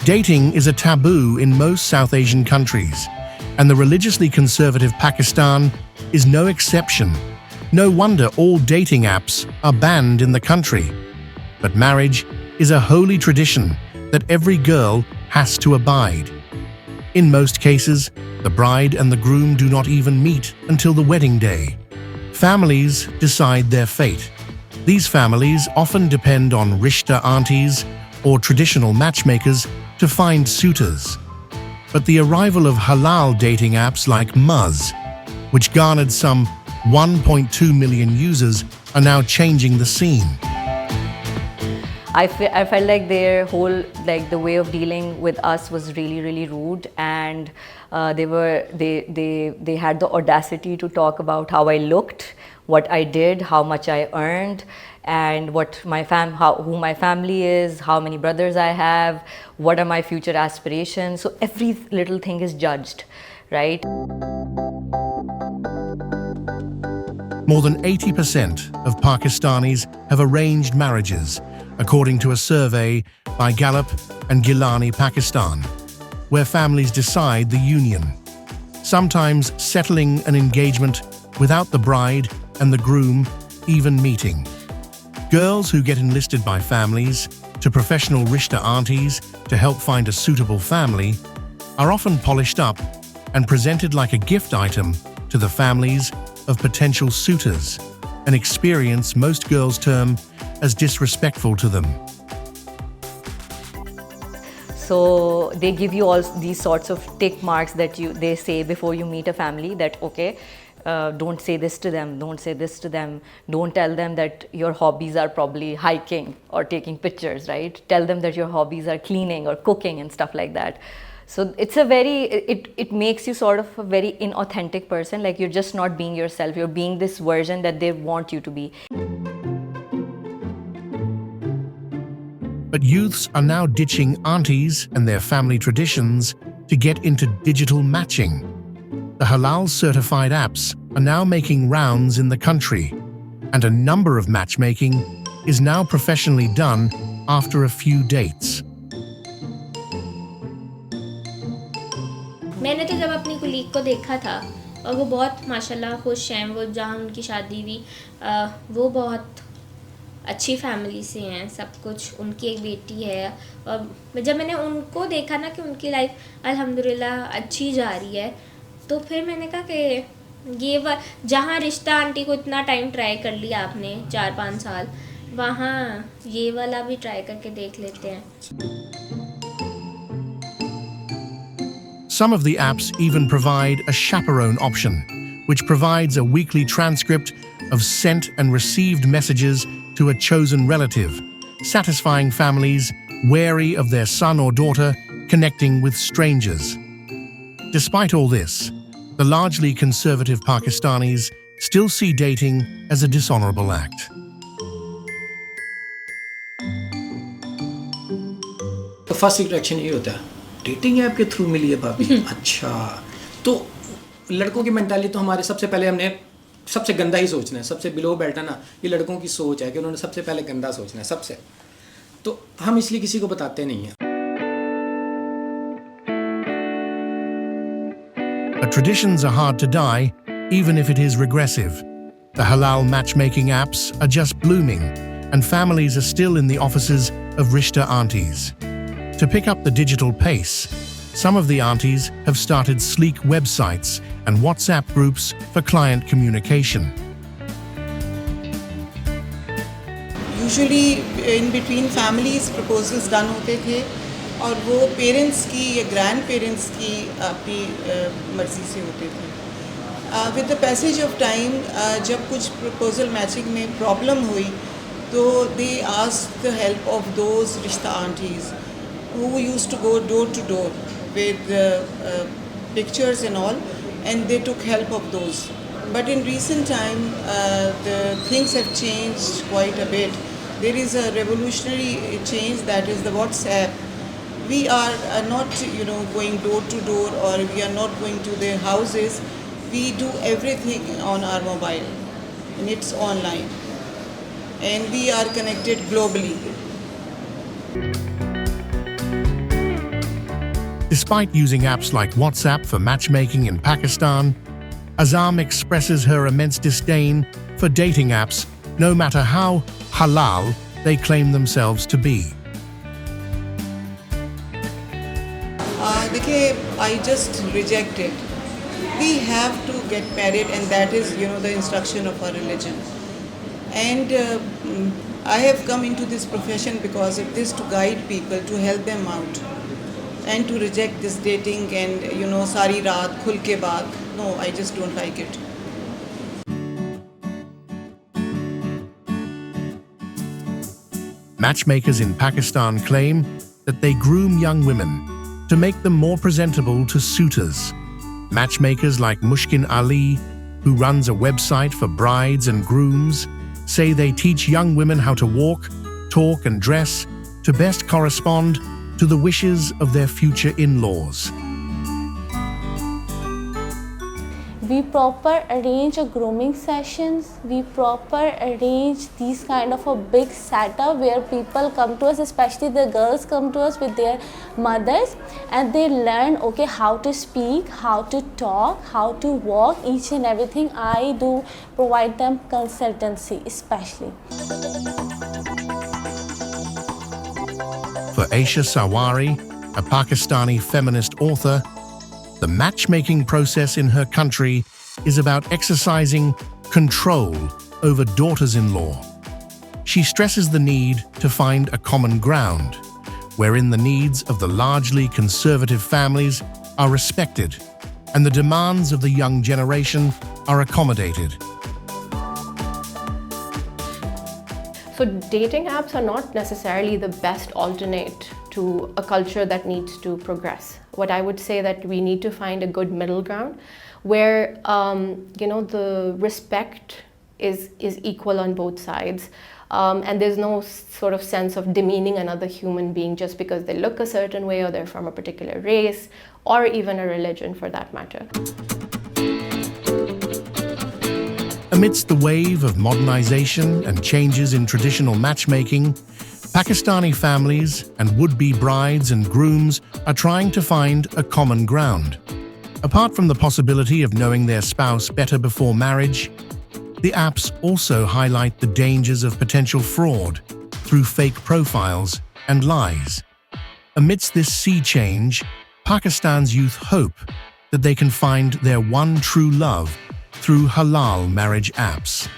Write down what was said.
Dating is a taboo in most South Asian countries, and the religiously conservative Pakistan is no exception. No wonder all dating apps are banned in the country. But marriage is a holy tradition that every girl has to abide. In most cases, the bride and the groom do not even meet until the wedding day. Families decide their fate. These families often depend on Rishta Aunties or traditional matchmakers to find suitors. But the arrival of halal dating apps like Muzz, which garnered some 1.2 million users, are now changing the scene. I felt like their whole, like the way of dealing with us was really rude, and they had the audacity to talk about how I looked, what I did, how much I earned, and what who my family is, how many brothers I have, what are my future aspirations. So every little thing is judged, right? More than 80% of Pakistanis have arranged marriages, according to a survey by Gallup and Gilani, Pakistan, where families decide the union, sometimes settling an engagement without the bride and the groom even meeting. Girls who get enlisted by families to professional Rishta Aunties to help find a suitable family are often polished up and presented like a gift item to the families of potential suitors, an experience most girls term as disrespectful to them. So they give you all these sorts of tick marks that they say before you meet a family, that okay, don't say this to them, don't say this to them, don't tell them that your hobbies are probably hiking or taking pictures, right? Tell them that your hobbies are cleaning or cooking and stuff like that. So it's it makes you sort of a very inauthentic person, like you're just not being yourself, you're being this version that they want you to be. But youths are now ditching aunties and their family traditions to get into digital matching. The halal certified apps are now making rounds in the country, and a number of matchmaking is now professionally done after a few dates. मैंने तो जब अपनी colleague को देखा था और वो बहुत माशाल्लाह खुश हैं, वो जहाँ उनकी शादी हुई वो बहुत अच्छी फैमिली से हैं, सब कुछ, उनकी एक बेटी है। और जब मैंने उनको देखा ना कि उनकी लाइफ अल्हम्दुलिल्लाह अच्छी जा रही है, तो फिर मैंने कहा कि ये जहाँ रिश्ता आंटी को इतना टाइम ट्राई कर लिया आपने 4-5 साल, वहाँ ये वाला भी ट्राई करके देख लेते हैं। Some of the apps even provide a chaperone option, which provides a weekly transcript of sent and received messages to a chosen relative, satisfying families wary of their son or daughter connecting with strangers. Despite all this, the largely conservative Pakistanis still see dating as a dishonorable act. The first attraction ये होता है, dating app के through मिली है भाभी। अच्छा, तो लड़कों की मेंटालिटी तो हमारे सबसे पहले हमने सबसे गंदा ही सोचना है, सबसे बिलो बेल्ट है ना, ये लड़कों की सोच है कि उन्होंने सबसे पहले गंदा सोचना है सबसे, तो हम इसलिए किसी को बताते नहीं हैं। But traditions are hard to die, even if it is regressive. The halal matchmaking apps are just blooming, and families are still in the offices of Rishta Aunties. To pick up the digital pace, some of the aunties have started sleek websites and WhatsApp groups for client communication. Usually in between families proposals done होते थे और वो parents की या grand parents की अपनी मर्ज़ी से होते थे। With the passage of time जब कुछ proposal matching में problem हुई तो they asked the help of those Rishta Aunties who used to go door to door with pictures and all, and they took help of those. But in recent time, the things have changed quite a bit. There is a revolutionary change, that is the WhatsApp. We are not, going door to door, or we are not going to their houses. We do everything on our mobile, and it's online, and we are connected globally. Despite using apps like WhatsApp for matchmaking in Pakistan, Azam expresses her immense disdain for dating apps, no matter how halal they claim themselves to be. देखिए, I just reject it. We have to get married, and that is, the instruction of our religion. And I have come into this profession because of this, to guide people, to help them out, and to reject this dating and sari raat khul ke baat. No, I just don't like it. Matchmakers in Pakistan claim that they groom young women to make them more presentable to suitors. Matchmakers like Mushkin Ali, who runs a website for brides and grooms, say they teach young women how to walk, talk, and dress to best correspond to the wishes of their future in-laws. We proper arrange a grooming sessions. We proper arrange these kind of a big setup where people come to us, especially the girls come to us with their mothers, and they learn how to speak, how to talk, how to walk, each and everything. I do provide them consultancy especially. For Aisha Sawari, a Pakistani feminist author, the matchmaking process in her country is about exercising control over daughters-in-law. She stresses the need to find a common ground, wherein the needs of the largely conservative families are respected and the demands of the young generation are accommodated. So dating apps are not necessarily the best alternate to a culture that needs to progress. What I would say that we need to find a good middle ground where the respect is equal on both sides, and there's no sort of sense of demeaning another human being just because they look a certain way or they're from a particular race or even a religion for that matter. Amidst the wave of modernization and changes in traditional matchmaking, Pakistani families and would-be brides and grooms are trying to find a common ground. Apart from the possibility of knowing their spouse better before marriage, the apps also highlight the dangers of potential fraud through fake profiles and lies. Amidst this sea change, Pakistan's youth hope that they can find their one true love through halal marriage apps.